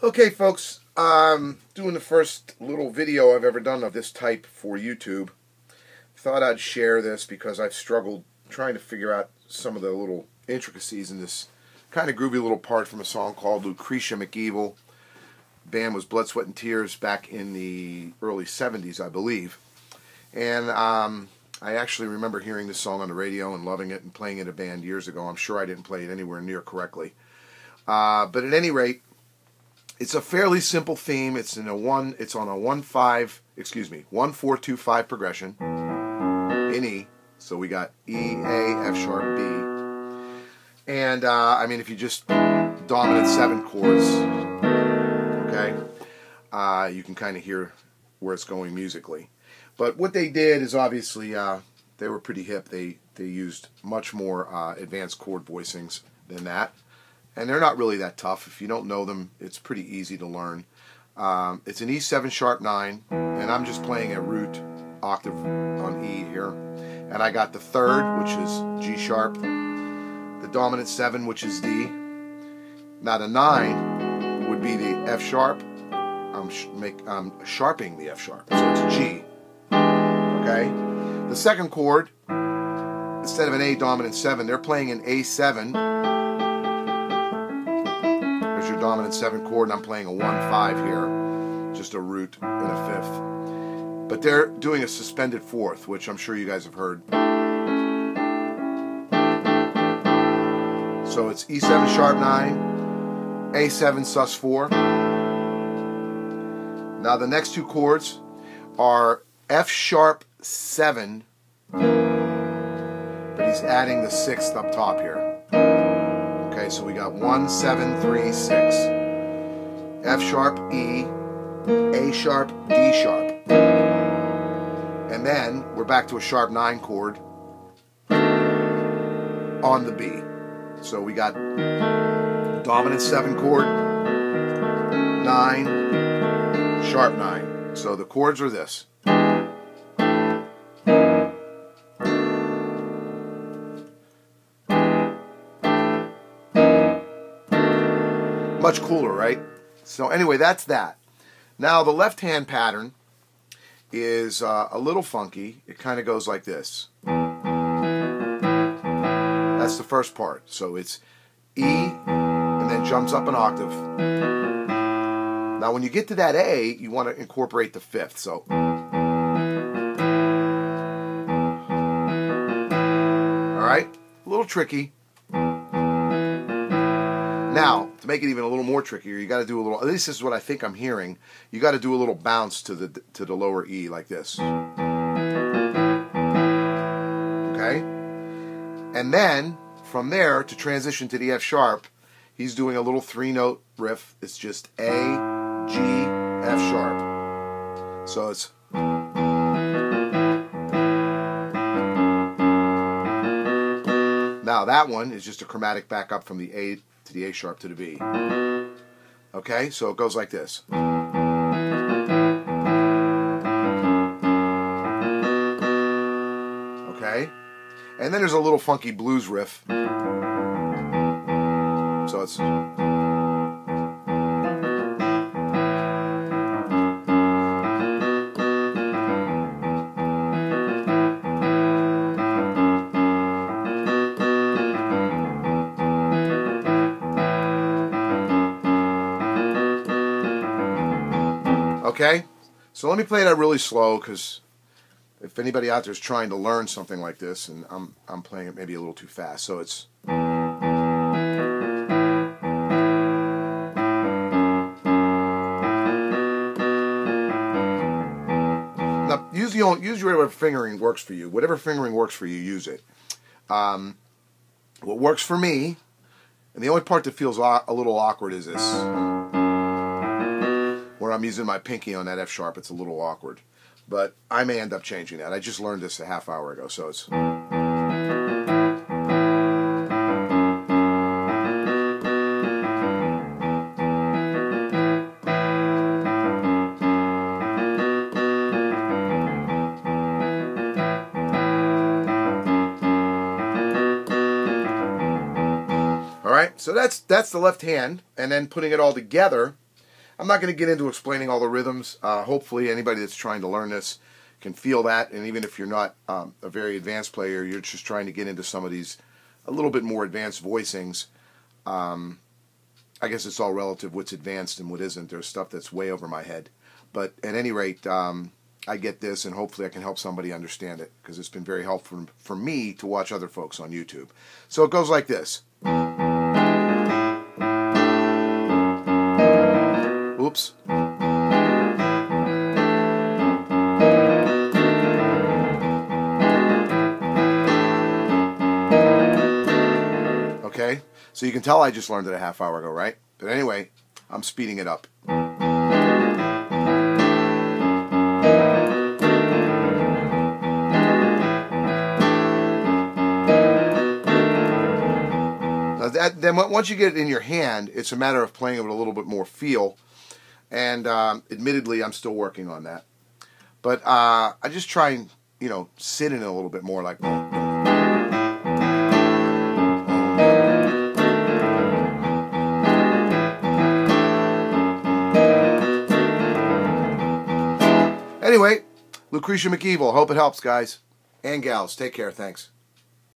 Okay, folks, doing the first little video I've ever done of this type for YouTube. Thought I'd share this because I've struggled trying to figure out some of the little intricacies in this kind of groovy little part from a song called Lucretia, McEvil. Band was Blood, Sweat, and Tears back in the early 70s, I believe. And I actually remember hearing this song on the radio and loving it and playing it in a band years ago. I'm sure I didn't play it anywhere near correctly. But at any rate, it's a fairly simple theme. It's on a 1-4-2-5 progression in E. So we got E, A, F sharp, B. And I mean, if you just dominant 7 chords, okay, you can kind of hear where it's going musically. But what they did is obviously they were pretty hip. They used much more advanced chord voicings than that. And they're not really that tough. If you don't know them, it's pretty easy to learn. It's an E7 sharp 9, and I'm just playing a root octave on E here. And I got the 3rd, which is G sharp, the dominant 7, which is D. Now the 9 would be the F sharp. I'm sharping the F sharp, so it's G. Okay? The 2nd chord, instead of an A dominant 7, they're playing an A7. There's your dominant 7 chord, and I'm playing a 1-5 here, just a root and a 5th. But they're doing a suspended 4th, which I'm sure you guys have heard. So it's E7 sharp 9, A7 sus 4. Now the next 2 chords are F sharp 7, but he's adding the 6th up top here. Okay, so we got 1, 7, 3, 6. F sharp, E, A sharp, D sharp. And then we're back to a sharp 9 chord on the B. So we got dominant 7 chord, 9, sharp 9. So the chords are this. Much cooler, right? So anyway, that's that. Now the left-hand pattern is a little funky. It kind of goes like this. That's the first part. So it's E and then jumps up an octave. Now when you get to that A, you want to incorporate the 5th. So all right, a little tricky. Now, to make it even a little more trickier, you got to do a little, at least this is what I think I'm hearing, you got to do a little bounce to the lower E like this. Okay? And then, from there, to transition to the F sharp, he's doing a little 3-note riff. It's just A, G, F sharp. So it's... Now that one is just a chromatic back up from the A to the A sharp to the B. Okay, so it goes like this. Okay, and then there's a little funky blues riff. So it's... Okay, so let me play that really slow, because if anybody out there is trying to learn something like this, and I'm playing it maybe a little too fast, so it's... Now, use whatever fingering works for you. Whatever fingering works for you, use it. What works for me, and the only part that feels a little awkward is this. Where I'm using my pinky on that F sharp, it's a little awkward. But I may end up changing that. I just learned this a half hour ago, so it's... All right, so that's the left hand, and then putting it all together, I'm not going to get into explaining all the rhythms. Hopefully anybody that's trying to learn this can feel that, and even if you're not a very advanced player, you're just trying to get into some of these a little bit more advanced voicings. I guess it's all relative what's advanced and what isn't. There's stuff that's way over my head. But at any rate, I get this, and hopefully I can help somebody understand it, because it's been very helpful for me to watch other folks on YouTube. So it goes like this. Oops. Okay, so you can tell I just learned it a half hour ago, right? But anyway, I'm speeding it up. Then once you get it in your hand, it's a matter of playing it with a little bit more feel. And admittedly, I'm still working on that. But I just try and, sit in it a little bit more like... Anyway, Lucretia McEvil. Hope it helps, guys and gals. Take care. Thanks.